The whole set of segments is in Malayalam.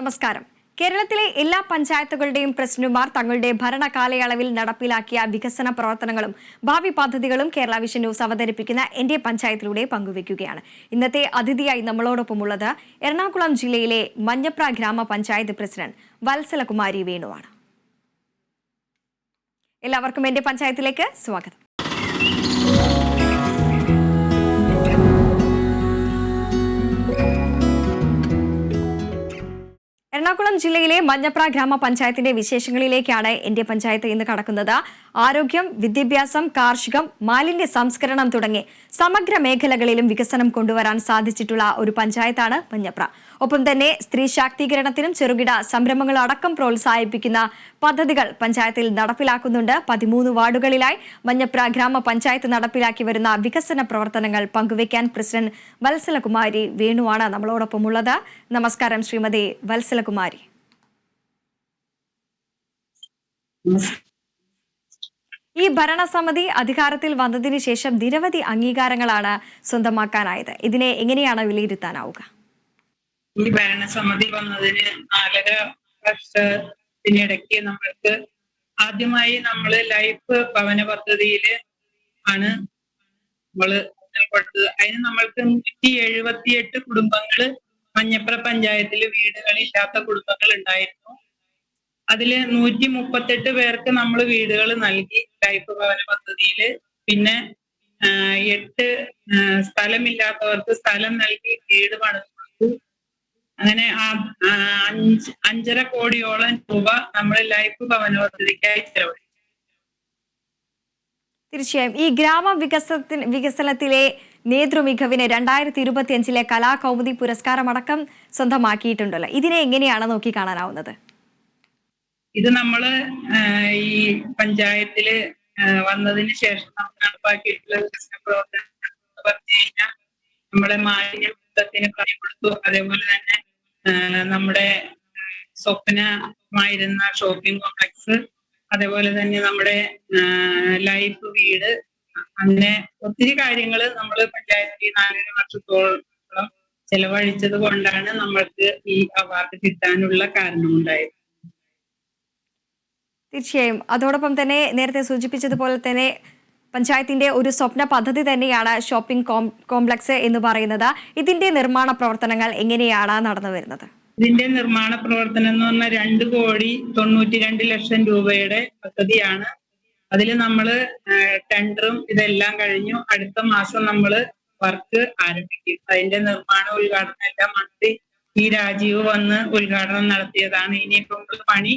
നമസ്കാരം. കേരളത്തിലെ എല്ലാ പഞ്ചായത്തുകളുടെയും പ്രസിഡന്റുമാർ തങ്ങളുടെ ഭരണകാലയളവിൽ നടപ്പിലാക്കിയ വികസന പ്രവർത്തനങ്ങളും ഭാവി പദ്ധതികളും കേരള വിഷൻ ന്യൂസ് അവതരിപ്പിക്കുന്ന എന്റെ പഞ്ചായത്തിലൂടെ പങ്കുവയ്ക്കുകയാണ്. ഇന്നത്തെ അതിഥിയായി നമ്മളോടൊപ്പമുള്ളത് എറണാകുളം ജില്ലയിലെ മഞ്ഞപ്ര ഗ്രാമപഞ്ചായത്ത് പ്രസിഡന്റ് വത്സലകുമാരി വേണുവാണ്. എല്ലാവർക്കും എന്റെ പഞ്ചായത്തിലേക്ക് സ്വാഗതം. എറണാകുളം ജില്ലയിലെ മഞ്ഞപ്ര ഗ്രാമപഞ്ചായത്തിന്റെ വിശേഷങ്ങളിലേക്കാണ് എന്റെ പഞ്ചായത്ത് ഇന്ന് കടക്കുന്നത്. ആരോഗ്യം, വിദ്യാഭ്യാസം, കാർഷികം, മാലിന്യ സംസ്കരണം തുടങ്ങി സമഗ്ര മേഖലകളിലും വികസനം കൊണ്ടുവരാൻ സാധിച്ചിട്ടുള്ള ഒരു പഞ്ചായത്താണ് മഞ്ഞപ്ര. ഒപ്പം തന്നെ സ്ത്രീ ശാക്തീകരണത്തിനും ചെറുകിട സംരംഭങ്ങളടക്കം പ്രോത്സാഹിപ്പിക്കുന്ന പദ്ധതികൾ പഞ്ചായത്തിൽ നടപ്പിലാക്കുന്നുണ്ട്. 13 വാർഡുകളിലായി മഞ്ഞപ്ര ഗ്രാമപഞ്ചായത്ത് നടപ്പിലാക്കി വരുന്ന വികസന പ്രവർത്തനങ്ങൾ പങ്കുവയ്ക്കാൻ പ്രസിഡന്റ് വത്സലകുമാരി വേണുവാണ് നമ്മളോടൊപ്പമുള്ളത്. നമസ്കാരം ശ്രീമതി വത്സലകുമാരി. ഈ ഭരണസമിതി അധികാരത്തിൽ വന്നതിന് ശേഷം നിരവധി അംഗീകാരങ്ങളാണ് സ്വന്തമാക്കാനായത്. ഇതിനെ എങ്ങനെയാണ് വിലയിരുത്താനാവുക? ഈ ഭരണസമിതി വന്നതിന് 4.5 വർഷത്തിനിടയ്ക്ക് നമ്മൾക്ക് ആദ്യമായി നമ്മള് ലൈഫ് ഭവന പദ്ധതിയില് ആണ് നമ്മള് കൊടുത്തത്. അതിന് നമ്മൾക്ക് 178 കുടുംബങ്ങള് മഞ്ഞപ്ര പഞ്ചായത്തില് വീടുകളില്ലാത്ത കുടുംബങ്ങൾ ഉണ്ടായിരുന്നു. അതില് 138 പേർക്ക് നമ്മൾ വീടുകൾ നൽകി ലൈഫ് ഭവന പദ്ധതിയില്. പിന്നെ 8 സ്ഥലമില്ലാത്തവർക്ക് സ്ഥലം നൽകി വീട് പണിത് കൊടുത്തു. അങ്ങനെ 5.5 കോടിയോളം രൂപ നമ്മൾ ലൈഫ് ഭവന പദ്ധതിക്കായി ചെലവഴിച്ചു. തീർച്ചയായും ഈ വികസനത്തിലെ നേതൃമികവിന് 2025 കലാകൗമുദി പുരസ്കാരമടക്കം സ്വന്തമാക്കിയിട്ടുണ്ടല്ലോ. ഇതിനെ എങ്ങനെയാണ് നോക്കിക്കാണാനാവുന്നത്? ഇത് നമ്മള് ഈ പഞ്ചായത്തില് വന്നതിന് ശേഷം നമ്മൾ നടപ്പാക്കിയിട്ടുള്ള വികസന പ്രവർത്തനം പറഞ്ഞു കഴിഞ്ഞാൽ നമ്മുടെ മാലിന്യ മുക്തത്തിന് പണി കൊടുത്തു. അതേപോലെ തന്നെ നമ്മുടെ സ്വപ്നമായിരുന്ന ഷോപ്പിംഗ് കോംപ്ലക്സ്, അതേപോലെ തന്നെ നമ്മുടെ ലൈഫ് വീട്, അങ്ങനെ ഒത്തിരി കാര്യങ്ങൾ നമ്മൾ പഞ്ചായത്തിൽ 4.5 വർഷത്തോളം ചെലവഴിച്ചത് കൊണ്ടാണ് നമ്മൾക്ക് ഈ അവാർഡ് കിട്ടാനുള്ള കാരണമുണ്ടായത്. തീർച്ചയായും. അതോടൊപ്പം തന്നെ നേരത്തെ സൂചിപ്പിച്ചതുപോലെ തന്നെ പഞ്ചായത്തിന്റെ ഒരു സ്വപ്ന പദ്ധതി തന്നെയാണ് ഷോപ്പിംഗ് കോംപ്ലക്സ് എന്ന് പറയുന്നത്. ഇതിന്റെ നിർമ്മാണ പ്രവർത്തനങ്ങൾ എങ്ങനെയാണ് നടന്നു വരുന്നത്? ഇതിന്റെ നിർമ്മാണ പ്രവർത്തനം എന്ന് പറഞ്ഞാൽ 2,92,00,000 രൂപയുടെ പദ്ധതിയാണ്. അതിൽ നമ്മള് ടെൻഡറും ഇതെല്ലാം കഴിഞ്ഞു. അടുത്ത മാസം നമ്മള് വർക്ക് ആരംഭിക്കും. അതിന്റെ നിർമ്മാണ ഉദ്ഘാടനം എല്ലാം മന്ത്രി ഈ രാജീവ് വന്ന് ഉദ്ഘാടനം നടത്തിയതാണ്. ഇനിയിപ്പോൾ പണി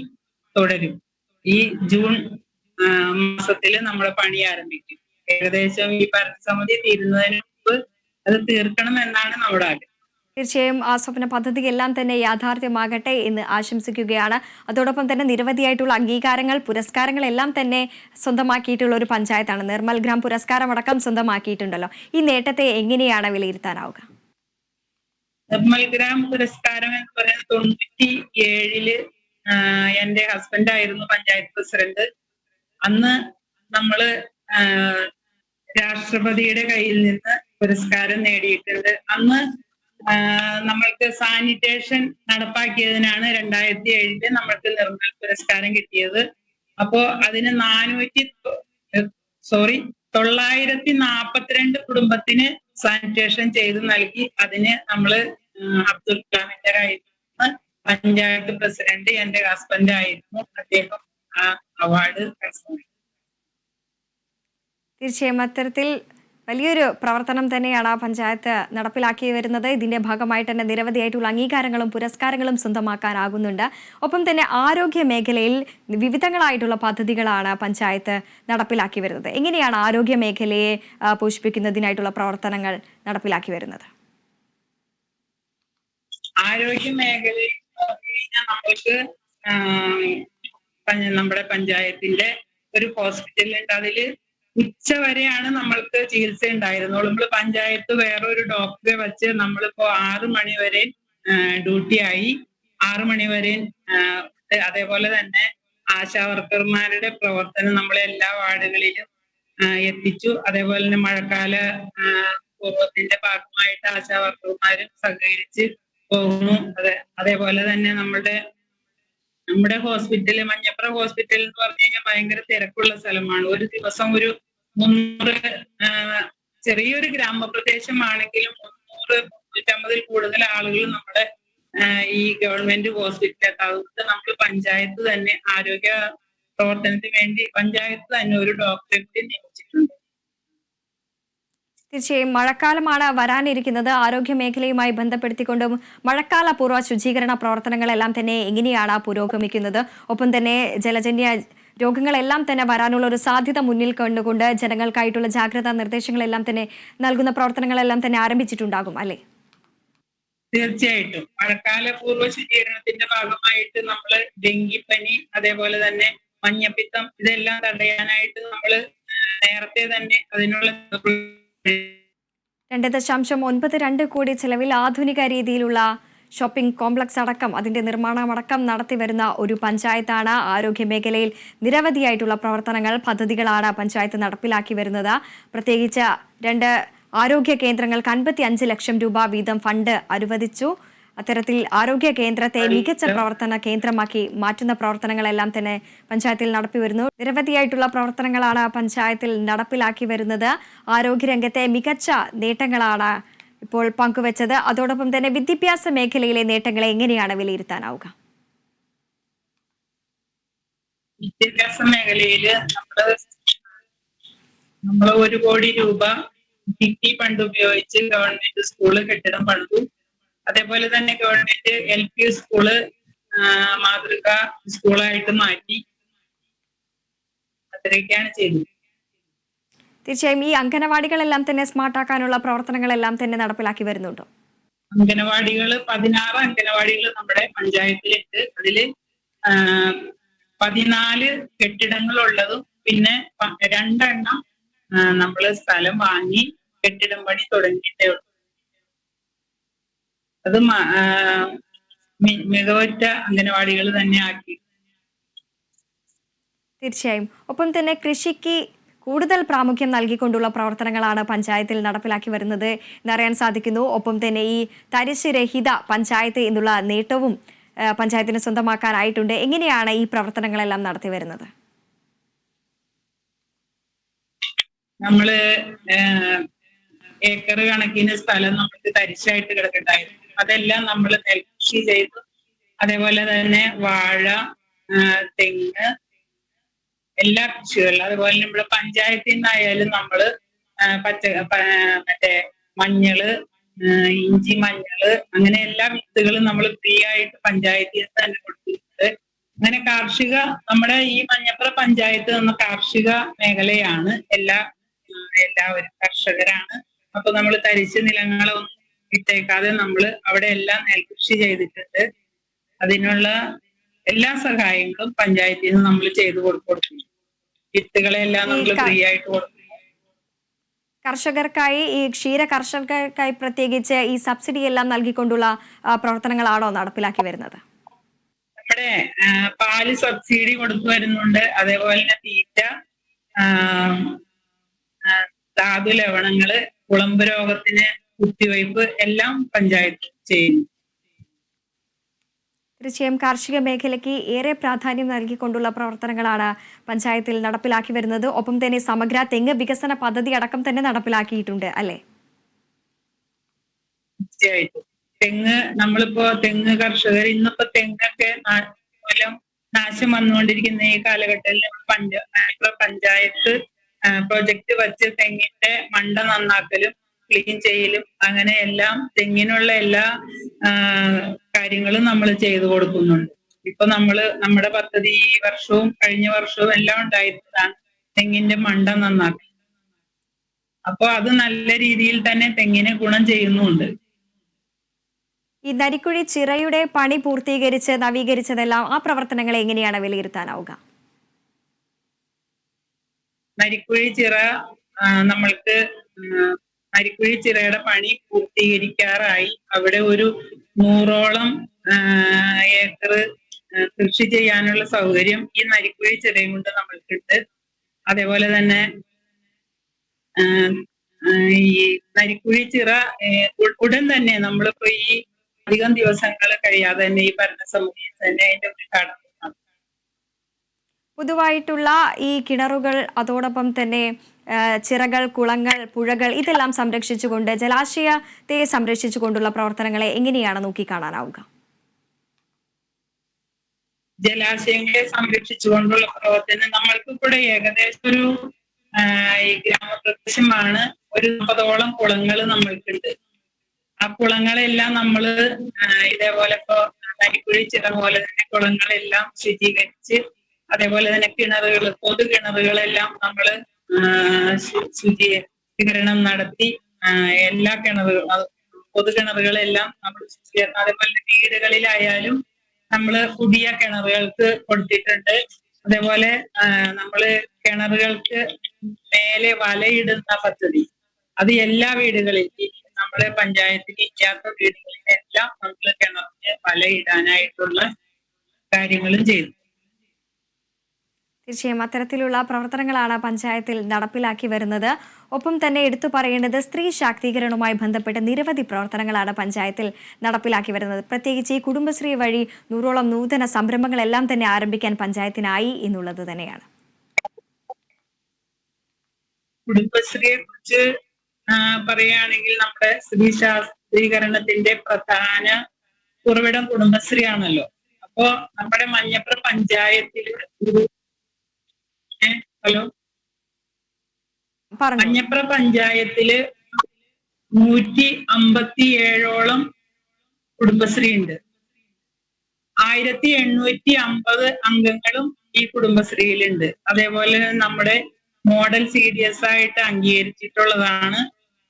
തുടരും. ഈ ജൂൺ മാസത്തില് നമ്മള് പണി ആരംഭിക്കും. ഏകദേശം ഈ ഭരണസമിതി തീരുന്നതിന് മുമ്പ് അത് തീർക്കണം എന്നാണ് നമ്മുടെ ആഗ്രഹം. തീർച്ചയായും ആ സ്വപ്ന പദ്ധതി എല്ലാം തന്നെ യാഥാർത്ഥ്യമാകട്ടെ എന്ന് ആശംസിക്കുകയാണ്. അതോടൊപ്പം തന്നെ നിരവധിയായിട്ടുള്ള അംഗീകാരങ്ങൾ, പുരസ്കാരങ്ങൾ എല്ലാം തന്നെ സ്വന്തമാക്കിയിട്ടുള്ള ഒരു പഞ്ചായത്താണ്. നിർമ്മൽ ഗ്രാം പുരസ്കാരം അടക്കം സ്വന്തമാക്കിയിട്ടുണ്ടല്ലോ. ഈ നേട്ടത്തെ എങ്ങനെയാണ് വിലയിരുത്താനാവുക? നിർമ്മൽ ഗ്രാം പുരസ്കാരം എന്ന് പറയുന്നത് 97-ല് എന്റെ ഹസ്ബൻഡ് ആയിരുന്നു പഞ്ചായത്ത് പ്രസിഡന്റ്. അന്ന് നമ്മള് രാഷ്ട്രപതിയുടെ കയ്യിൽ നിന്ന് പുരസ്കാരം നേടിയിട്ടുണ്ട്. അന്ന് നമ്മൾക്ക് സാനിറ്റേഷൻ നടപ്പാക്കിയതിനാണ് 2007-ല് നമ്മൾക്ക് നിർമ്മൽ പുരസ്കാരം കിട്ടിയത്. അപ്പോ അതിന് 942 കുടുംബത്തിന് സാനിറ്റേഷൻ ചെയ്ത് നൽകി. അതിന് നമ്മള് അബ്ദുൽ കലാമിന്റെ കയ്യിൽ നിന്ന് പഞ്ചായത്ത് പ്രസിഡന്റ് എന്റെ ഹസ്ബൻഡ് ആയിരുന്നു. അദ്ദേഹം ആ അവാർഡ് കരസ്ഥമാക്കി. തീർച്ചയായും അത്തരത്തിൽ വലിയൊരു പ്രവർത്തനം തന്നെയാണ് ആ പഞ്ചായത്ത് നടപ്പിലാക്കി വരുന്നത്. ഇതിന്റെ ഭാഗമായിട്ട് തന്നെ നിരവധിയായിട്ടുള്ള അംഗീകാരങ്ങളും പുരസ്കാരങ്ങളും സ്വന്തമാക്കാനാകുന്നുണ്ട്. ഒപ്പം തന്നെ ആരോഗ്യ മേഖലയിൽ വിവിധങ്ങളായിട്ടുള്ള പദ്ധതികളാണ് പഞ്ചായത്ത് നടപ്പിലാക്കി വരുന്നത്. എങ്ങനെയാണ് ആരോഗ്യ മേഖലയെ പോഷിപ്പിക്കുന്നതിനായിട്ടുള്ള പ്രവർത്തനങ്ങൾ നടപ്പിലാക്കി വരുന്നത്? ആരോഗ്യ മേഖലയിൽ നമ്മൾക്ക് നമ്മുടെ പഞ്ചായത്തിന്റെ ഒരു ഹോസ്പിറ്റലുണ്ട്. അതില് ഉച്ചവരെയാണ് നമ്മൾക്ക് ചികിത്സ ഉണ്ടായിരുന്നുള്ളൂ. നമ്മൾ പഞ്ചായത്ത് വേറൊരു ഡോക്ടറെ വെച്ച് നമ്മളിപ്പോ 6 മണി വരെ ഡ്യൂട്ടി ആയി. 6 മണി വരെ. അതേപോലെ തന്നെ ആശാവർക്കർമാരുടെ പ്രവർത്തനം നമ്മൾ എല്ലാ വാർഡുകളിലും എത്തിച്ചു. അതേപോലെ തന്നെ മഴക്കാല പൂർവ്വത്തിന്റെ ഭാഗമായിട്ട് ആശാവർക്കർമാരും സഹകരിച്ച് പോകുന്നു. അതേപോലെ തന്നെ നമ്മുടെ ഹോസ്പിറ്റല്, മഞ്ഞപ്ര ഹോസ്പിറ്റൽ എന്ന് പറഞ്ഞു കഴിഞ്ഞാൽ ഭയങ്കര തിരക്കുള്ള സ്ഥലമാണ്. ഒരു ദിവസം ഒരു 300, ചെറിയൊരു ഗ്രാമപ്രദേശമാണെങ്കിലും 300-350 കൂടുതൽ ആളുകൾ നമ്മുടെ ഈ ഗവൺമെന്റ് ഹോസ്പിറ്റലിൽ. അതുകൊണ്ട് നമ്മൾ പഞ്ചായത്ത് തന്നെ ആരോഗ്യ പ്രവർത്തനത്തിന് വേണ്ടി പഞ്ചായത്ത് തന്നെ ഒരു ഡോക്ടറെ കൂടി നിയമിച്ചിട്ടുണ്ട്. തീർച്ചയായും മഴക്കാലമാണ് വരാനിരിക്കുന്നത്. ആരോഗ്യ മേഖലയുമായി ബന്ധപ്പെടുത്തിക്കൊണ്ടും മഴക്കാല പൂർവ്വ ശുചീകരണ പ്രവർത്തനങ്ങളെല്ലാം തന്നെ എങ്ങനെയാണ് പുരോഗമിക്കുന്നത്? ഒപ്പം തന്നെ ജലജന്യ രോഗങ്ങളെല്ലാം തന്നെ വരാനുള്ള ഒരു സാധ്യത മുന്നിൽ കണ്ടുകൊണ്ട് ജനങ്ങൾക്കായിട്ടുള്ള ജാഗ്രതാ നിർദ്ദേശങ്ങളെല്ലാം തന്നെ നൽകുന്ന പ്രവർത്തനങ്ങളെല്ലാം തന്നെ ആരംഭിച്ചിട്ടുണ്ടാകും അല്ലേ? തീർച്ചയായിട്ടും മഴക്കാല പൂർവ്വ ശുചീകരണത്തിന്റെ ഭാഗമായിട്ട് നമ്മൾ ഡെങ്കിപ്പനി, അതേപോലെ തന്നെ മഞ്ഞപ്പിത്തം, ഇതെല്ലാം തടയാനായിട്ട് നമ്മൾ നേരത്തെ തന്നെ അതിനുള്ള 2.92 കോടി ചെലവിൽ ആധുനിക രീതിയിലുള്ള ഷോപ്പിംഗ് കോംപ്ലക്സ് അടക്കം അതിന്റെ നിർമ്മാണമടക്കം നടത്തിവരുന്ന ഒരു പഞ്ചായത്താണ്. ആരോഗ്യ മേഖലയിൽ നിരവധിയായിട്ടുള്ള പ്രവർത്തനങ്ങൾ, പദ്ധതികളാണ് പഞ്ചായത്ത് നടപ്പിലാക്കി വരുന്നത്. പ്രത്യേകിച്ച് 2 ആരോഗ്യ കേന്ദ്രങ്ങൾക്ക് 55 ലക്ഷം രൂപ വീതം ഫണ്ട് അനുവദിച്ചു. അത്തരത്തിൽ ആരോഗ്യ കേന്ദ്രത്തെ മികച്ച പ്രവർത്തന കേന്ദ്രമാക്കി മാറ്റുന്ന പ്രവർത്തനങ്ങളെല്ലാം തന്നെ പഞ്ചായത്തിൽ നടത്തി വരുന്നു. നിരവധിയായിട്ടുള്ള പ്രവർത്തനങ്ങളാണ് പഞ്ചായത്തിൽ നടപ്പിലാക്കി വരുന്നത്. ആരോഗ്യരംഗത്തെ മികച്ച നേട്ടങ്ങളാണ് ഇപ്പോൾ പങ്കുവച്ചത്. അതോടൊപ്പം തന്നെ വിദ്യാഭ്യാസ മേഖലയിലെ നേട്ടങ്ങളെ എങ്ങനെയാണ് വിലയിരുത്താനാവുക? വിദ്യാഭ്യാസ മേഖലയിൽ നമ്മൾ 1 കോടി രൂപ കിഫ്ബി ഫണ്ട് ഉപയോഗിച്ച് ഗവൺമെന്റ് സ്കൂള് കെട്ടിടം പണിതു. അതേപോലെ തന്നെ ഗവൺമെന്റ് LP സ്കൂള് മാതൃക സ്കൂളായിട്ട് മാറ്റി. അത്രയൊക്കെയാണ് ചെയ്തത്. തീർച്ചയായും ഈ അംഗനവാടികളെല്ലാം തന്നെ സ്മാർട്ടാക്കാനുള്ള പ്രവർത്തനങ്ങളെല്ലാം തന്നെ നടപ്പിലാക്കി വരുന്നുണ്ടോ? അംഗനവാടികൾ 16 അംഗനവാടികൾ നമ്മുടെ പഞ്ചായത്തിലുണ്ട്. അതില് 14 കെട്ടിടങ്ങളുള്ളതും പിന്നെ 2 എണ്ണം നമ്മൾ സ്ഥലം വാങ്ങി കെട്ടിടം പണി തുടങ്ങിയിട്ടേ ഉള്ളൂ. അത് മികവുറ്റ അംഗനവാടികൾ തന്നെ ആക്കി. തീർച്ചയായും. ഒപ്പം തന്നെ കൃഷിക്ക് കൂടുതൽ പ്രാമുഖ്യം നൽകിക്കൊണ്ടുള്ള പ്രവർത്തനങ്ങളാണ് പഞ്ചായത്തിൽ നടപ്പിലാക്കി വരുന്നത് എന്നറിയാൻ സാധിക്കുന്നു. ഒപ്പം തന്നെ ഈ തരിശ് രഹിത പഞ്ചായത്ത് എന്നുള്ള നേട്ടവും പഞ്ചായത്തിന് സ്വന്തമാക്കാനായിട്ടുണ്ട്. എങ്ങനെയാണ് ഈ പ്രവർത്തനങ്ങളെല്ലാം നടത്തി വരുന്നത്? നമ്മള് ഏക്കർ കണക്കിന് സ്ഥലം നമുക്ക് തരിശായിട്ട് കിടക്കണ്ടായിരുന്നു. അതെല്ലാം നമ്മൾ നെൽകൃഷി ചെയ്തു. അതേപോലെ തന്നെ വാഴ, തെങ്ങ്, എല്ലാ കൃഷികളും. അതുപോലെ നമ്മുടെ പഞ്ചായത്തിൽ നിന്നായാലും നമ്മള് മറ്റേ മഞ്ഞള്, ഇഞ്ചി, മഞ്ഞള്, അങ്ങനെ എല്ലാ വിത്തുകളും നമ്മൾ ഫ്രീ ആയിട്ട് പഞ്ചായത്തിൽ നിന്ന് തന്നെ കൊടുത്തിട്ടുണ്ട്. അങ്ങനെ നമ്മുടെ ഈ മഞ്ഞപ്ര പഞ്ചായത്ത് എന്ന കാർഷിക മേഖലയാണ്. എല്ലാവരും കർഷകരാണ്. അപ്പൊ നമ്മൾ തരിശ് നിലങ്ങളൊന്നും ഇട്ടേക്കാതെ നമ്മൾ അവിടെ എല്ലാം നെൽകൃഷി ചെയ്തിട്ടുണ്ട്. അതിനുള്ള എല്ലാ സഹായങ്ങളും പഞ്ചായത്തിൽ നിന്ന് നമ്മൾ ചെയ്തു കൊടുക്കും. വിത്തുകളെല്ലാം നമ്മൾ ഫ്രീ ആയിട്ട് കൊടുക്കും. കർഷകർക്കായി, ഈ ക്ഷീര കർഷകർക്കായി പ്രത്യേകിച്ച് ഈ സബ്സിഡി എല്ലാം നൽകിക്കൊണ്ടുള്ള പ്രവർത്തനങ്ങളാണോ നടപ്പിലാക്കി വരുന്നത്? നമ്മുടെ പാല് സബ്സിഡി കൊടുത്തു വരുന്നുണ്ട്. അതേപോലെ തന്നെ തീറ്റ, ധാതു ലവണങ്ങള്, കുളമ്പ് രോഗത്തിന് കുത്തിവയ്പ് എല്ലാം പഞ്ചായത്ത് ചെയ്യുന്നു. തീർച്ചയായും കാർഷിക മേഖലയ്ക്ക് ഏറെ പ്രാധാന്യം നൽകിക്കൊണ്ടുള്ള പ്രവർത്തനങ്ങളാണ് പഞ്ചായത്തിൽ നടപ്പിലാക്കി വരുന്നത്. ഒപ്പം തന്നെ സമഗ്ര തെങ്ങ് വികസന പദ്ധതി അടക്കം തന്നെ നടപ്പിലാക്കിയിട്ടുണ്ട് അല്ലേ? തീർച്ചയായിട്ടും. നമ്മളിപ്പോ തെങ്ങ് കർഷകർ ഇന്നിപ്പോ തെങ്ങൊക്കെ മൂലം നാശം വന്നുകൊണ്ടിരിക്കുന്ന ഈ കാലഘട്ടത്തിൽ പഞ്ചായത്ത് പ്രൊജക്ട് വച്ച് തെങ്ങിന്റെ മണ്ട നന്നാക്കലും ക്ലീൻ ചെയ്യലും അങ്ങനെ എല്ലാം തെങ്ങിനുള്ള എല്ലാ കാര്യങ്ങളും നമ്മൾ ചെയ്തു കൊടുക്കുന്നുണ്ട്. ഇപ്പൊ നമ്മുടെ പദ്ധതി ഈ വർഷവും കഴിഞ്ഞ വർഷവും എല്ലാം ഉണ്ടായിരുന്നതാണ് തെങ്ങിന്റെ മണ്ട നന്നാക്കൽ. അപ്പൊ അത് നല്ല രീതിയിൽ തന്നെ തെങ്ങിന് ഗുണം ചെയ്യുന്നുണ്ട്. ഈ നരിക്കുഴി ചിറയുടെ പണി പൂർത്തീകരിച്ച് നവീകരിച്ചതെല്ലാം ആ പ്രവർത്തനങ്ങളെ എങ്ങനെയാണ് വിലയിരുത്താനാവുക? നരിക്കുഴി ചിറ നമ്മൾക്ക് നരിക്കുഴി ചിറയുടെ പണി പൂർത്തീകരിക്കാറായി. അവിടെ ഒരു 100ഓളം ഏക്കർ കൃഷി ചെയ്യാനുള്ള സൗകര്യം ഈ നരിക്കുഴി ചിറയും കൊണ്ട് നമ്മൾക്കുണ്ട്. അതേപോലെ തന്നെ ഈ നരിക്കുഴി ചിറ ഉടൻ തന്നെ നമ്മളിപ്പോ ഈ അധികം ദിവസങ്ങൾ കഴിയാതെ തന്നെ ഈ ഭരണസമിതിയിൽ തന്നെ അതിന്റെ ഉദ്ഘാടനം നടത്തും. പൊതുവായിട്ടുള്ള ഈ കിണറുകൾ അതോടൊപ്പം തന്നെ ചിറകൾ, കുളങ്ങൾ, പുഴകൾ ഇതെല്ലാം സംരക്ഷിച്ചുകൊണ്ട് ജലാശയത്തെ സംരക്ഷിച്ചുകൊണ്ടുള്ള പ്രവർത്തനങ്ങളെ എങ്ങനെയാണ് നോക്കിക്കാണാനാവുക? ജലാശയങ്ങളെ സംരക്ഷിച്ചുകൊണ്ടുള്ള പ്രവർത്തനം നമ്മൾക്ക് ഇവിടെ ഏകദേശം ഒരു ഈ ഗ്രാമപ്രദേശമാണ്. ഒരു 40ഓളം കുളങ്ങൾ നമ്മൾക്കുണ്ട്. ആ കുളങ്ങളെല്ലാം നമ്മള് ഇതേപോലെ ഇപ്പോ കരിക്കുഴി ചിറ പോലെ തന്നെ കുളങ്ങളെല്ലാം ശുചീകരിച്ച്, അതേപോലെ തന്നെ കിണറുകൾ, പൊതു കിണറുകളെല്ലാം നമ്മള് ശുചീകരണം നടത്തി എല്ലാ കിണറുകളും, പൊതു കിണറുകളെല്ലാം നമ്മൾ ശുചീകരണം, അതേപോലെ വീടുകളിലായാലും നമ്മള് പുതിയ കിണറുകൾക്ക് കൊടുത്തിട്ടുണ്ട്. അതേപോലെ നമ്മള് കിണറുകൾക്ക് മേലെ വലയിടുന്ന പദ്ധതി അത് എല്ലാ വീടുകളിലും, നമ്മുടെ പഞ്ചായത്തിൽ ഇല്ലാത്ത വീടുകളിലെല്ലാം നമ്മൾ കിണറിന് വലയിടാനായിട്ടുള്ള കാര്യങ്ങളും ചെയ്തു. തീർച്ചയായും അത്തരത്തിലുള്ള പ്രവർത്തനങ്ങളാണ് പഞ്ചായത്തിൽ നടപ്പിലാക്കി വരുന്നത്. ഒപ്പം തന്നെ എടുത്തു പറയേണ്ടത് സ്ത്രീ ശാക്തീകരണവുമായി ബന്ധപ്പെട്ട് നിരവധി പ്രവർത്തനങ്ങളാണ് പഞ്ചായത്തിൽ നടപ്പിലാക്കി വരുന്നത്. പ്രത്യേകിച്ച് ഈ കുടുംബശ്രീ വഴി 100ഓളം നൂതന സംരംഭങ്ങളെല്ലാം തന്നെ ആരംഭിക്കാൻ പഞ്ചായത്തിനായി എന്നുള്ളത് തന്നെയാണ്. കുടുംബശ്രീയെ കുറിച്ച് പറയുകയാണെങ്കിൽ നമ്മുടെ സ്ത്രീ ശാക്തീകരണത്തിന്റെ പ്രധാന ഉറവിടം കുടുംബശ്രീ ആണല്ലോ. അപ്പോ നമ്മുടെ മഞ്ഞപ്ര പഞ്ചായത്തില് ഹലോ മഞ്ഞപ്ര പഞ്ചായത്തില് 157ഓളം കുടുംബശ്രീ ഉണ്ട്. 1850 അംഗങ്ങളും ഈ കുടുംബശ്രീയിലുണ്ട്. അതേപോലെ നമ്മുടെ മോഡൽ CDS ആയിട്ട് അംഗീകരിച്ചിട്ടുള്ളതാണ്.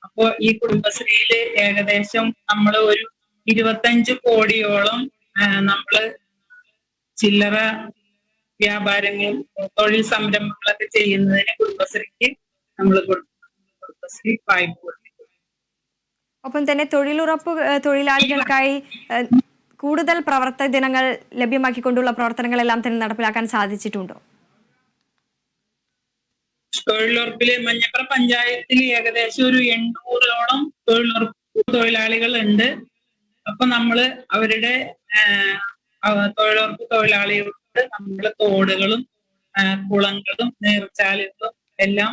അപ്പോ ഈ കുടുംബശ്രീയില് ഏകദേശം നമ്മൾ ഒരു 25 കോടിയോളം നമ്മള് ചില്ലറ വ്യാപാരങ്ങളും തൊഴിൽ സംരംഭങ്ങളൊക്കെ ചെയ്യുന്നതിന് കുടുംബശ്രീക്ക് നമ്മൾ കുടുംബശ്രീ വായ്പ കൊടുക്കും. ഒപ്പം തന്നെ തൊഴിലുറപ്പ് തൊഴിലാളികൾക്കായി കൂടുതൽ പ്രവർത്തന ദിനങ്ങൾ ലഭ്യമാക്കിക്കൊണ്ടുള്ള പ്രവർത്തനങ്ങളെല്ലാം തന്നെ നടപ്പിലാക്കാൻ സാധിച്ചിട്ടുണ്ടോ? തൊഴിലുറപ്പില് മഞ്ഞപ്ര പഞ്ചായത്തിൽ ഏകദേശം ഒരു 800ഓളം തൊഴിലുറപ്പ് തൊഴിലാളികൾ ഉണ്ട്. അപ്പൊ നമ്മള് അവരുടെ തൊഴിലുറപ്പ് തൊഴിലാളികൾക്ക് നമ്മള് തോടുകളും കുളങ്ങളും നീർച്ചാലുകളും എല്ലാം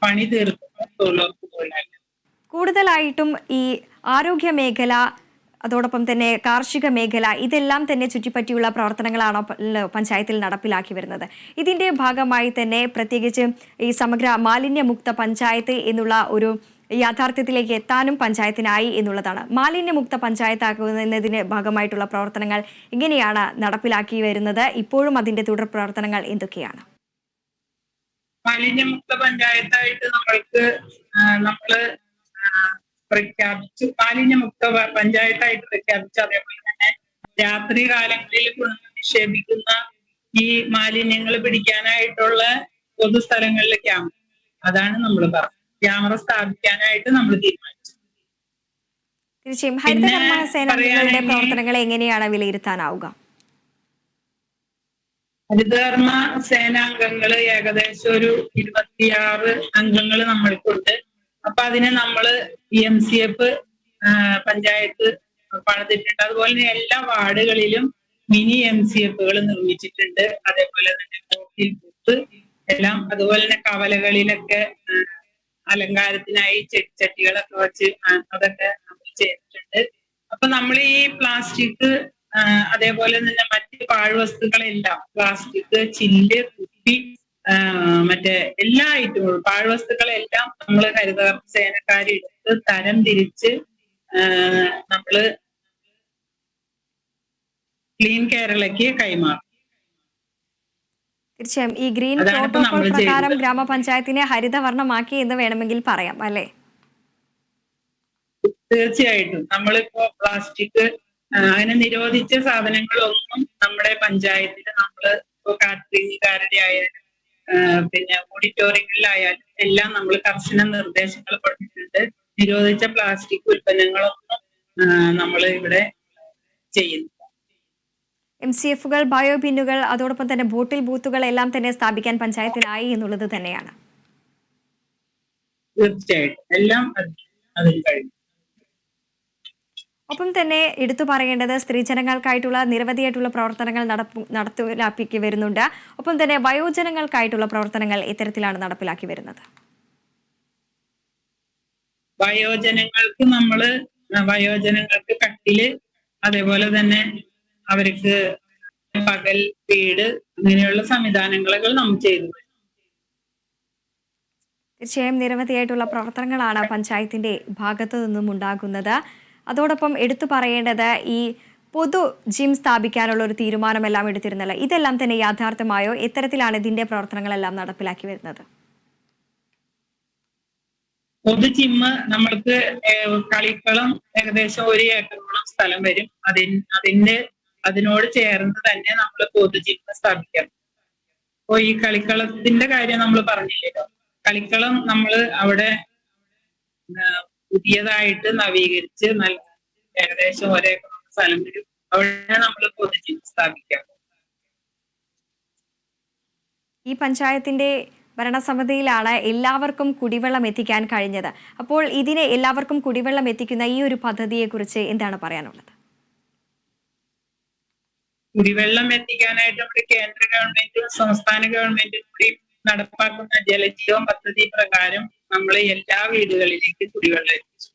പണി തീർക്കുന്ന തൊഴിലുറപ്പ് തൊഴിലാളികൾ. കൂടുതലായിട്ടും ഈ ആരോഗ്യ മേഖല അതോടൊപ്പം തന്നെ കാർഷിക മേഖല ഇതെല്ലാം തന്നെ ചുറ്റിപ്പറ്റിയുള്ള പ്രവർത്തനങ്ങളാണ് പഞ്ചായത്തിൽ നടപ്പിലാക്കി വരുന്നത്. ഇതിന്റെ ഭാഗമായി തന്നെ പ്രത്യേകിച്ച് ഈ സമഗ്ര മാലിന്യമുക്ത പഞ്ചായത്ത് എന്നുള്ള ഒരു യാഥാർത്ഥ്യത്തിലേക്ക് എത്താനും പഞ്ചായത്തിനായി എന്നുള്ളതാണ്. മാലിന്യമുക്ത പഞ്ചായത്താക്കുന്നതിന്റെ ഭാഗമായിട്ടുള്ള പ്രവർത്തനങ്ങൾ എങ്ങനെയാണ് നടപ്പിലാക്കി വരുന്നത്? ഇപ്പോഴും അതിന്റെ തുടർ പ്രവർത്തനങ്ങൾ എന്തൊക്കെയാണ്? മാലിന്യമുക്ത പഞ്ചായത്തായിട്ട് നമ്മള് പ്രഖ്യാപിച്ചു. മാലിന്യമുക്ത പഞ്ചായത്തായിട്ട് പ്രഖ്യാപിച്ചു. അതേപോലെ തന്നെ രാത്രി കാലങ്ങളിൽ നിക്ഷേപിക്കുന്ന ഈ മാലിന്യങ്ങൾ പിടിക്കാനായിട്ടുള്ള പൊതുസ്ഥലങ്ങളിൽ ക്യാമറ, അതാണ് നമ്മൾ പറഞ്ഞത്. ക്യാമറ സ്ഥാപിക്കാനായിട്ട് നമ്മൾ തീരുമാനിച്ചു. തീർച്ചയായും ഹരിതകർമ്മ സേനാംഗങ്ങളുടെ പ്രവർത്തനങ്ങളെ എങ്ങനെയാണ് വിലയിരുത്താനാവുക? ഹരിതകർമ്മ സേനാംഗങ്ങള് ഏകദേശം ഒരു 26 അംഗങ്ങൾ നമ്മൾക്കുണ്ട്. അപ്പൊ അതിനെ നമ്മള് EMCF പഞ്ചായത്ത് പണിതിട്ടുണ്ട്. അതുപോലെ തന്നെ എല്ലാ വാർഡുകളിലും മിനി MCFകൾ നിർമ്മിച്ചിട്ടുണ്ട്. അതേപോലെ തന്നെ ബോട്ടിൽ ബൂത്ത് എല്ലാം, അതുപോലെ തന്നെ കവലകളിലൊക്കെ അലങ്കാരത്തിനായി ചെടിച്ചട്ടികളൊക്കെ വെച്ച് അതൊക്കെ നമ്മൾ ചെയ്തിട്ടുണ്ട്. അപ്പൊ നമ്മൾ ഈ പ്ലാസ്റ്റിക് അതേപോലെ തന്നെ മറ്റ് പാഴ്വസ്തുക്കളെല്ലാം, പ്ലാസ്റ്റിക്, ചില്ല്, കുപ്പി, മറ്റേ എല്ലാ ഐറ്റങ്ങളും പാഴ്വസ്തുക്കളെല്ലാം നമ്മൾ ഹരിതകർമ്മ സേനക്കാരെടുത്ത് തരം തിരിച്ച് നമ്മള് ക്ലീൻ കേരളയ്ക്ക് കൈമാറും. തീർച്ചയായും ഈ ഗ്രീൻ പ്രോട്ടോകോൾ പ്രകാരം ഗ്രാമപഞ്ചായത്തിനെ ഹരിതവർണ്ണമാക്കി എന്ന് വേണമെങ്കിൽ പറയാം അല്ലേ? തീർച്ചയായിട്ടും നമ്മളിപ്പോ പ്ലാസ്റ്റിക് അങ്ങനെ നിരോധിച്ച സാധനങ്ങളൊന്നും നമ്മുടെ പഞ്ചായത്തിൽ നമ്മള് ഇപ്പോ കാറ്ററിംഗുകാരുടെ ആയാലും പിന്നെ ഓഡിറ്റോറിയങ്ങളിലായാലും എല്ലാം നമ്മൾ കർശന നിർദ്ദേശങ്ങൾ കൊടുത്തിട്ടുണ്ട്. നിരോധിച്ച പ്ലാസ്റ്റിക് ഉൽപ്പന്നങ്ങളൊന്നും നമ്മൾ ഇവിടെ ചെയ്യുന്നു. MCFകൾ, ബയോബിന്നുകൾ അതോടൊപ്പം തന്നെ ബോട്ടിൽ ബൂത്തുകൾ എല്ലാം തന്നെ സ്ഥാപിക്കാൻ പഞ്ചായത്തിനായി എന്നുള്ളത് തന്നെയാണ്. തീർച്ചയായിട്ടും എല്ലാം അതിന് കഴിഞ്ഞു. ഒപ്പം തന്നെ എടുത്തു പറയേണ്ടത് സ്ത്രീജനങ്ങൾക്കായിട്ടുള്ള നിരവധിയായിട്ടുള്ള പ്രവർത്തനങ്ങൾ നടപ്പിലാക്കി വരുന്നുണ്ട്. ഒപ്പം തന്നെ വയോജനങ്ങൾക്കായിട്ടുള്ള പ്രവർത്തനങ്ങൾ ഇത്തരത്തിലാണ് നടപ്പിലാക്കി വരുന്നത്. വയോജനങ്ങൾക്ക് കട്ടില്, അതേപോലെ തന്നെ അവർക്ക് പകൽ വീട്, അങ്ങനെയുള്ള സംവിധാനങ്ങളൊക്കെ നമ്മൾ ചെയ്തു. തീർച്ചയായും നിരവധിയായിട്ടുള്ള പ്രവർത്തനങ്ങളാണ് പഞ്ചായത്തിന്റെ ഭാഗത്തു നിന്നും ഉണ്ടാകുന്നത്. അതോടൊപ്പം എടുത്തു പറയേണ്ടത് ഈ പൊതു ജിം സ്ഥാപിക്കാനുള്ള ഒരു തീരുമാനമെല്ലാം എടുത്തിരുന്നല്ലോ, ഇതെല്ലാം തന്നെ യാഥാർത്ഥ്യമായോ? എത്തരത്തിലാണ് ഇതിന്റെ പ്രവർത്തനങ്ങളെല്ലാം നടപ്പിലാക്കി വരുന്നത്? പൊതു ജിമ്മ് നമ്മൾക്ക് കളിക്കളം ഏകദേശം 1 ഏക്കറോളം സ്ഥലം വരും. അതിനോട് ചേർന്ന് തന്നെ നമ്മൾ പൊതു ജിമ്മ് സ്ഥാപിക്കണം. അപ്പോ ഈ കളിക്കളത്തിന്റെ കാര്യം നമ്മൾ പറഞ്ഞില്ലല്ലോ. കളിക്കളം നമ്മൾ അവിടെ പുതിയതായിട്ട് നവീകരിച്ച് ഏകദേശം 1 ഏക്കർ സ്ഥലം വരും. അവിടെ നമ്മൾ പൊതു ജിമ്മ് സ്ഥാപിക്കാം. ഈ പഞ്ചായത്തിന്റെ ഭരണസമിതിയിലാണ് എല്ലാവർക്കും കുടിവെള്ളം എത്തിക്കാൻ കഴിഞ്ഞത്. അപ്പോൾ ഇതിനെ എല്ലാവർക്കും കുടിവെള്ളം എത്തിക്കുന്ന ഈ ഒരു പദ്ധതിയെക്കുറിച്ച് എന്താണ് പറയാനുള്ളത്? കുടിവെള്ളം എത്തിക്കാനായിട്ട് നമ്മുടെ കേന്ദ്ര ഗവൺമെന്റും സംസ്ഥാന ഗവൺമെന്റും കൂടി നടപ്പാക്കുന്ന ജലജീവൻ പദ്ധതി പ്രകാരം നമ്മൾ എല്ലാ വീടുകളിലേക്ക് കുടിവെള്ളം എത്തിച്ചു.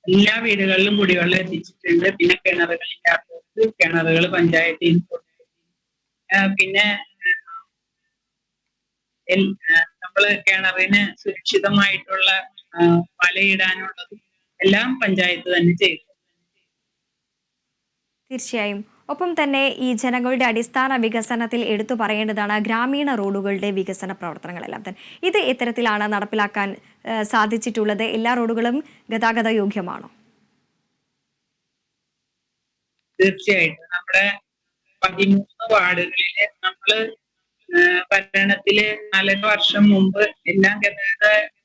എല്ലാ വീടുകളിലും കുടിവെള്ളം എത്തിച്ചിട്ടുണ്ട്. പിന്നെ കിണറുകളില്ലാത്തവർക്ക് കിണറുകൾ പഞ്ചായത്തിൽ കൊടുത്തു. പിന്നെ നമ്മള് കിണറിന് സുരക്ഷിതമായിട്ടുള്ള വലയിടാനുള്ളതും എല്ലാം പഞ്ചായത്ത് തന്നെ ചെയ്തു. തീർച്ചയായും. ഒപ്പം തന്നെ ഈ ജനങ്ങളുടെ അടിസ്ഥാന വികസനത്തിൽ എടുത്തു പറയേണ്ടതാണ് ഗ്രാമീണ റോഡുകളുടെ വികസന പ്രവർത്തനങ്ങളെല്ലാം തന്നെ. ഇത് എത്തരത്തിലാണ് നടപ്പിലാക്കാൻ സാധിച്ചിട്ടുള്ളത്? എല്ലാ റോഡുകളും ഗതാഗത യോഗ്യമാണോ? തീർച്ചയായിട്ടും. നമ്മുടെ 13 വാർഡുകളില് നമ്മള് ഭരണത്തില് 4 വർഷം മുമ്പ് എല്ലാം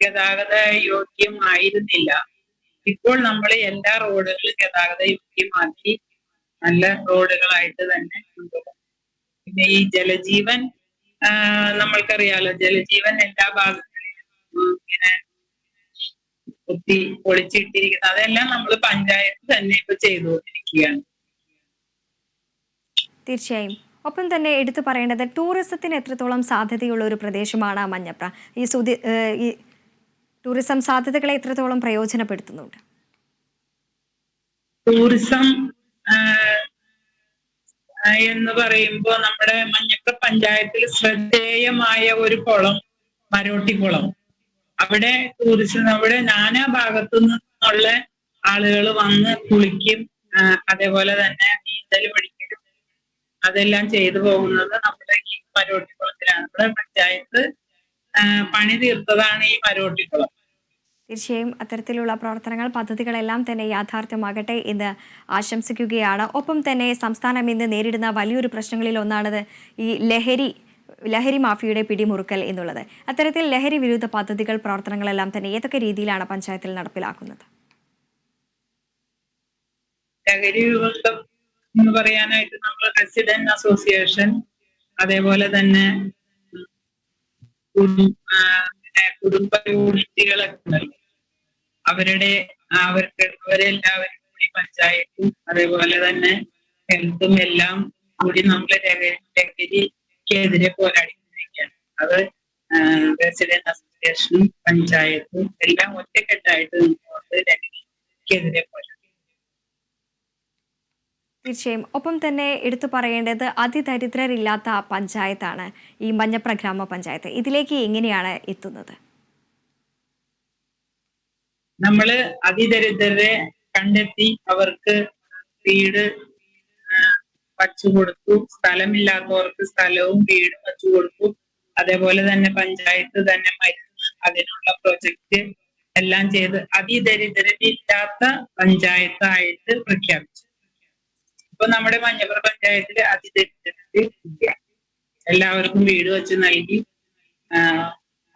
ഗതാഗത യോഗ്യമായിരുന്നില്ല. ഇപ്പോൾ നമ്മൾ എല്ലാ റോഡുകളും ഗതാഗത യോഗ്യമാക്കി നല്ല റോഡുകളായിട്ട് തന്നെ കൊണ്ടുപോകും. പിന്നെ ഈ ജലജീവൻ നമ്മൾക്കറിയാലോ, ജലജീവൻ എല്ലാ ഭാഗങ്ങളിലും ഇങ്ങനെ പൊളിച്ചിട്ടിരിക്കുന്നത്, അതെല്ലാം നമ്മൾ പഞ്ചായത്ത് തന്നെ ഇപ്പൊ ചെയ്തുകൊണ്ടിരിക്കുകയാണ്. തീർച്ചയായും. ഒപ്പം തന്നെ എടുത്തു പറയേണ്ടത് ടൂറിസത്തിന് എത്രത്തോളം സാധ്യതയുള്ള ഒരു പ്രദേശമാണ് മഞ്ഞപ്ര? ഈ ടൂറിസം സാധ്യതകളെ എത്രത്തോളം പ്രയോജനപ്പെടുത്തുന്നുണ്ട്? ടൂറിസം എന്ന് പറയുമ്പോൾ നമ്മുടെ മഞ്ഞപ്ര പഞ്ചായത്തിൽ ശ്രദ്ധേയമായ ഒരു കുളം, മരോട്ടിക്കുളം. അവിടെ ടൂറിസം, അവിടെ നാനാ ഭാഗത്തു നിന്നുള്ള ആളുകൾ വന്ന് കുളിക്കും, അതേപോലെ തന്നെ നീന്തൽ പഠിക്കലും അതെല്ലാം ചെയ്തു പോകുന്നത് നമ്മുടെ ഈ മരോട്ടിക്കുളത്തിലാണ്. നമ്മുടെ പഞ്ചായത്ത് പണി തീർത്തതാണ് ഈ മരോട്ടിക്കുളം. തീർച്ചയായും അത്തരത്തിലുള്ള പ്രവർത്തനങ്ങൾ, പദ്ധതികളെല്ലാം തന്നെ യാഥാർത്ഥ്യമാകട്ടെ എന്ന് ആശംസിക്കുകയാണ്. ഒപ്പം തന്നെ സംസ്ഥാനം ഇന്ന് നേരിടുന്ന വലിയൊരു പ്രശ്നങ്ങളിൽ ഒന്നാണത് ഈ ലഹരി മാഫിയയുടെ പിടിമുറുക്കൽ എന്നുള്ളത്. അത്തരത്തിൽ ലഹരി വിരുദ്ധ പദ്ധതികൾ, പ്രവർത്തനങ്ങളെല്ലാം തന്നെ ഏതൊക്കെ രീതിയിലാണ് പഞ്ചായത്തിൽ നടപ്പിലാക്കുന്നത്? ലഹരി വിരുദ്ധം എന്ന് പറയാനായിട്ട് നമ്മൾ റെസിഡന്റ് അസോസിയേഷൻ, അതേപോലെ തന്നെ കുടുംബ യൂണിറ്റുകളൊക്കെ ഉണ്ടല്ലോ, അവരെല്ലാവരും കൂടി പഞ്ചായത്തും അതേപോലെ തന്നെ ഹെൽത്തും എല്ലാം കൂടി നമ്മൾ ലഹരിക്കെതിരെ പോരാടിക്കൊണ്ടിരിക്കുകയാണ്. അത് റെസിഡന്റ് അസോസിയേഷനും പഞ്ചായത്തും എല്ലാം ഒറ്റക്കെട്ടായിട്ട് നിന്നുകൊണ്ട് ലഹരിക്കെതിരെ പോരാടും. തീർച്ചയായും. ഒപ്പം തന്നെ എടുത്തു പറയേണ്ടത് അതിദരിദ്രരില്ലാത്ത പഞ്ചായത്താണ് ഈ മഞ്ഞപ്ര ഗ്രാമപഞ്ചായത്ത്. ഇതിലേക്ക് എങ്ങനെയാണ് എത്തുന്നത്? നമ്മള് അതിദരിദ്രരെ കണ്ടെത്തി അവർക്ക് വീട് വച്ചു കൊടുത്തു. സ്ഥലമില്ലാത്തവർക്ക് സ്ഥലവും വീടും വച്ചു കൊടുത്തു. അതേപോലെ തന്നെ പഞ്ചായത്ത് തന്നെ മരുന്ന്, അതിനുള്ള പ്രൊജക്ട് എല്ലാം ചെയ്ത് അതിദരിദ്രരില്ലാത്ത പഞ്ചായത്തായിട്ട് പ്രഖ്യാപിച്ചു. ഇപ്പൊ നമ്മുടെ മഞ്ഞപ്ര പഞ്ചായത്തില് അതിദരിദ്രര് ഇല്ല. എല്ലാവർക്കും വീട് വെച്ച് നൽകി.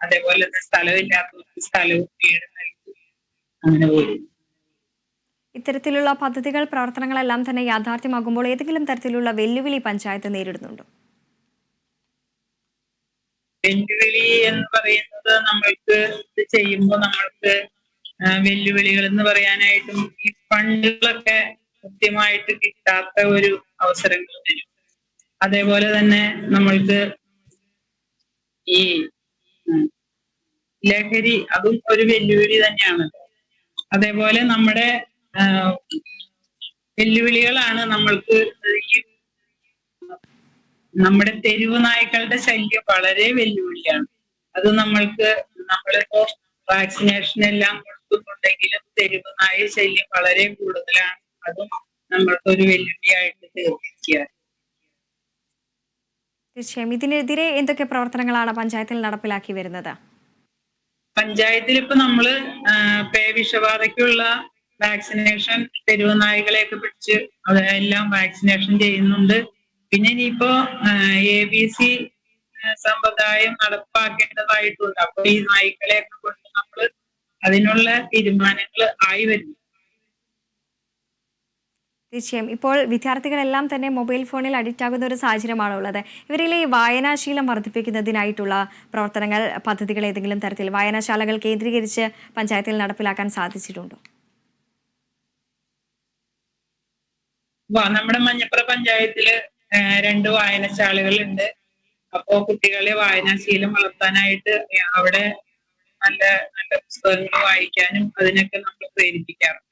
അതേപോലെ തന്നെ സ്ഥലമില്ലാത്തവർക്ക് സ്ഥലവും വീടും നൽകി. അങ്ങനെ പോയി. ഇത്തരത്തിലുള്ള പദ്ധതികൾ, പ്രവർത്തനങ്ങളെല്ലാം തന്നെ യാഥാർത്ഥ്യമാകുമ്പോൾ ഏതെങ്കിലും തരത്തിലുള്ള വെല്ലുവിളി പഞ്ചായത്ത് നേരിടുന്നുണ്ടോ? വെല്ലുവിളി എന്ന് പറയുന്നത്, നമ്മൾക്ക് ഇത് ചെയ്യുമ്പോൾ നമ്മൾക്ക് വെല്ലുവിളികൾ എന്ന് പറയാനായിട്ടും ഈ ഫണ്ടുകളൊക്കെ കൃത്യമായിട്ട് കിട്ടാത്ത ഒരു അവസരങ്ങൾ വരും. അതേപോലെ തന്നെ നമ്മൾക്ക് ഈ ഉം, ലഹരി അതും ഒരു വെല്ലുവിളി തന്നെയാണ്. അതേപോലെ നമ്മുടെ ആ, വെല്ലുവിളികളാണ് നമ്മൾക്ക് ഈ നമ്മുടെ തെരുവ് നായ്ക്കളുടെ ശല്യം വളരെ വെല്ലുവിളിയാണ്. അത് നമ്മളിപ്പോ വാക്സിനേഷൻ എല്ലാം കൊടുക്കുന്നുണ്ടെങ്കിലും തെരുവ് നായ ശല്യം വളരെ കൂടുതലാണ്. അതും നമ്മൾക്കൊരു വെല്ലുവിളിയായിട്ട് തീർന്നിരിക്കുകയാണ്. തീർച്ചയായും ഇതിനെതിരെ എന്തൊക്കെ പ്രവർത്തനങ്ങളാണ് പഞ്ചായത്തിൽ നടപ്പിലാക്കി വരുന്നത്? പഞ്ചായത്തിൽ ഇപ്പൊ നമ്മള് പേവിഷബാധയ്ക്കുള്ള വാക്സിനേഷൻ തെരുവ് നായ്ക്കളെയൊക്കെ പിടിച്ച് അതെല്ലാം വാക്സിനേഷൻ ചെയ്യുന്നുണ്ട്. പിന്നെ ഇനിയിപ്പോ ABC സമ്പ്രദായം നടപ്പാക്കേണ്ടതായിട്ടുണ്ട്. അപ്പൊ ഈ നായ്ക്കളെയൊക്കെ കൊണ്ട് നമ്മൾ അതിനുള്ള തീരുമാനങ്ങൾ ആയി വരുന്നു. തീർച്ചയായും ഇപ്പോൾ വിദ്യാർത്ഥികളെല്ലാം തന്നെ മൊബൈൽ ഫോണിൽ അഡിക്റ്റ് ആകുന്ന ഒരു സാഹചര്യമാണ് ഉള്ളത്. ഇവരിലെ ഈ വായനാശീലം വർദ്ധിപ്പിക്കുന്നതിനായിട്ടുള്ള പ്രവർത്തനങ്ങൾ, പദ്ധതികൾ ഏതെങ്കിലും തരത്തിൽ വായനാശാലകൾ കേന്ദ്രീകരിച്ച് പഞ്ചായത്തിൽ നടപ്പിലാക്കാൻ സാധിച്ചിട്ടുണ്ടോ? നമ്മുടെ മഞ്ഞപ്ര പഞ്ചായത്തില് 2 വായനശാലകളുണ്ട്. അപ്പോ കുട്ടികളെ വായനാശീലം വളർത്താനായിട്ട് അവിടെ നല്ല നല്ല പുസ്തകങ്ങൾ വായിക്കാനും അതിനൊക്കെ നമ്മൾ പ്രേരിപ്പിക്കാറുണ്ട്.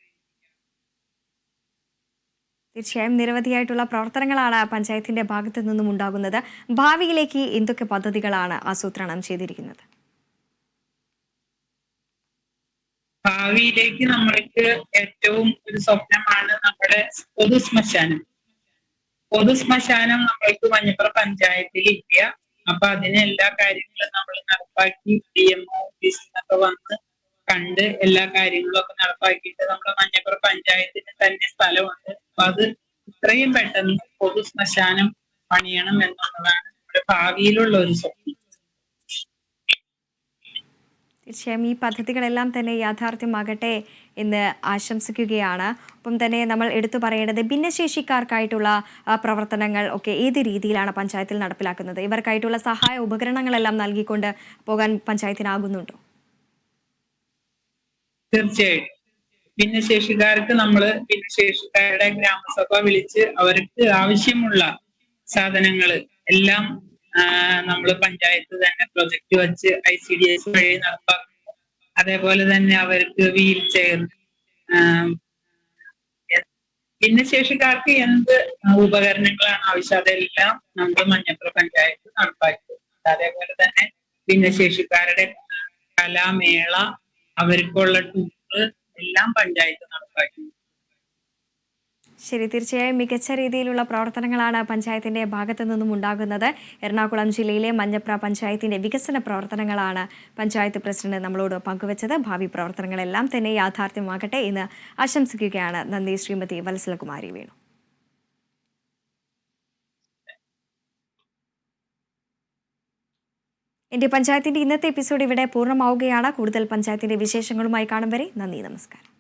തീർച്ചയായും നിരവധിയായിട്ടുള്ള പ്രവർത്തനങ്ങളാണ് പഞ്ചായത്തിന്റെ ഭാഗത്തു നിന്നും ഉണ്ടാകുന്നത്. ഭാവിയിലേക്ക് എന്തൊക്കെ പദ്ധതികളാണ് ആസൂത്രണം ചെയ്തിരിക്കുന്നത്? ഭാവിയിലേക്ക് നമ്മൾക്ക് ഏറ്റവും ഒരു സ്വപ്നമാണ് നമ്മുടെ പൊതുശ്മശാനം. പൊതുശ്മശാനം നമ്മൾക്ക് മഞ്ഞപ്ര പഞ്ചായത്തിൽ ഇല്ല. അപ്പൊ അതിന് എല്ലാ കാര്യങ്ങളും നമ്മൾ നടപ്പാക്കി DMO ഓഫീസിൽ നിന്നൊക്കെ വന്ന് കണ്ട് എല്ലാ കാര്യങ്ങളും ഒക്കെ നടപ്പാക്കിയിട്ട് നമ്മുടെ മഞ്ഞപ്ര പഞ്ചായത്തിന് തന്നെ സ്ഥലമുണ്ട്. അപ്പൊ അത് ഇത്രയും പെട്ടെന്ന് പൊതുശ്മശാനം പണിയണം എന്നുള്ളതാണ് നമ്മുടെ ഭാവിയിലുള്ള ഒരു സ്വപ്നം. തീർച്ചയായും ഈ പദ്ധതികളെല്ലാം തന്നെ യാഥാർത്ഥ്യമാകട്ടെ എന്ന് ആശംസിക്കുകയാണ്. ഒപ്പം തന്നെ നമ്മൾ എടുത്തു പറയേണ്ടത് ഭിന്നശേഷിക്കാർക്കായിട്ടുള്ള പ്രവർത്തനങ്ങൾ ഒക്കെ ഏത് രീതിയിലാണ് പഞ്ചായത്തിൽ നടപ്പിലാക്കുന്നത്? ഇവർക്കായിട്ടുള്ള സഹായ ഉപകരണങ്ങളെല്ലാം നൽകിക്കൊണ്ട് പോകാൻ പഞ്ചായത്തിനാകുന്നുണ്ടോ? തീർച്ചയായും ഭിന്നശേഷിക്കാർക്ക് ഭിന്നശേഷിക്കാരുടെ ഗ്രാമസഭ വിളിച്ച് അവർക്ക് ആവശ്യമുള്ള സാധനങ്ങള് എല്ലാം നമ്മൾ പഞ്ചായത്ത് തന്നെ പ്രൊജക്ട് വെച്ച് ICDS വഴി നടപ്പാക്കുന്നു. അതേപോലെ തന്നെ അവർക്ക് വീൽ ചെയർ, ഭിന്നശേഷിക്കാർക്ക് എന്ത് ഉപകരണങ്ങളാണ് ആവശ്യം അതെല്ലാം നമ്മൾ മഞ്ഞപ്ര പഞ്ചായത്ത് നടപ്പാക്കി. അതേപോലെ തന്നെ ഭിന്നശേഷിക്കാരുടെ കലാമേള, അവർക്കുള്ള ടൂറ് എല്ലാം പഞ്ചായത്ത് നടപ്പാക്കി. ശരി, തീർച്ചയായും മികച്ച രീതിയിലുള്ള പ്രവർത്തനങ്ങളാണ് പഞ്ചായത്തിന്റെ ഭാഗത്തു നിന്നും ഉണ്ടാകുന്നത്. എറണാകുളം ജില്ലയിലെ മഞ്ഞപ്ര പഞ്ചായത്തിന്റെ വികസന പ്രവർത്തനങ്ങളാണ് പഞ്ചായത്ത് പ്രസിഡന്റ് നമ്മളോട് പങ്കുവച്ചത്. ഭാവി പ്രവർത്തനങ്ങളെല്ലാം തന്നെ യാഥാർത്ഥ്യമാകട്ടെ എന്ന് ആശംസിക്കുകയാണ്. നന്ദി ശ്രീമതി വത്സലകുമാരി വേണു. എൻ്റെ പഞ്ചായത്തിന്റെ ഇന്നത്തെ എപ്പിസോഡ് ഇവിടെ പൂർണ്ണമാവുകയാണ്. കൂടുതൽ പഞ്ചായത്തിന്റെ വിശേഷങ്ങളുമായി കാണും വരെ നന്ദി, നമസ്കാരം.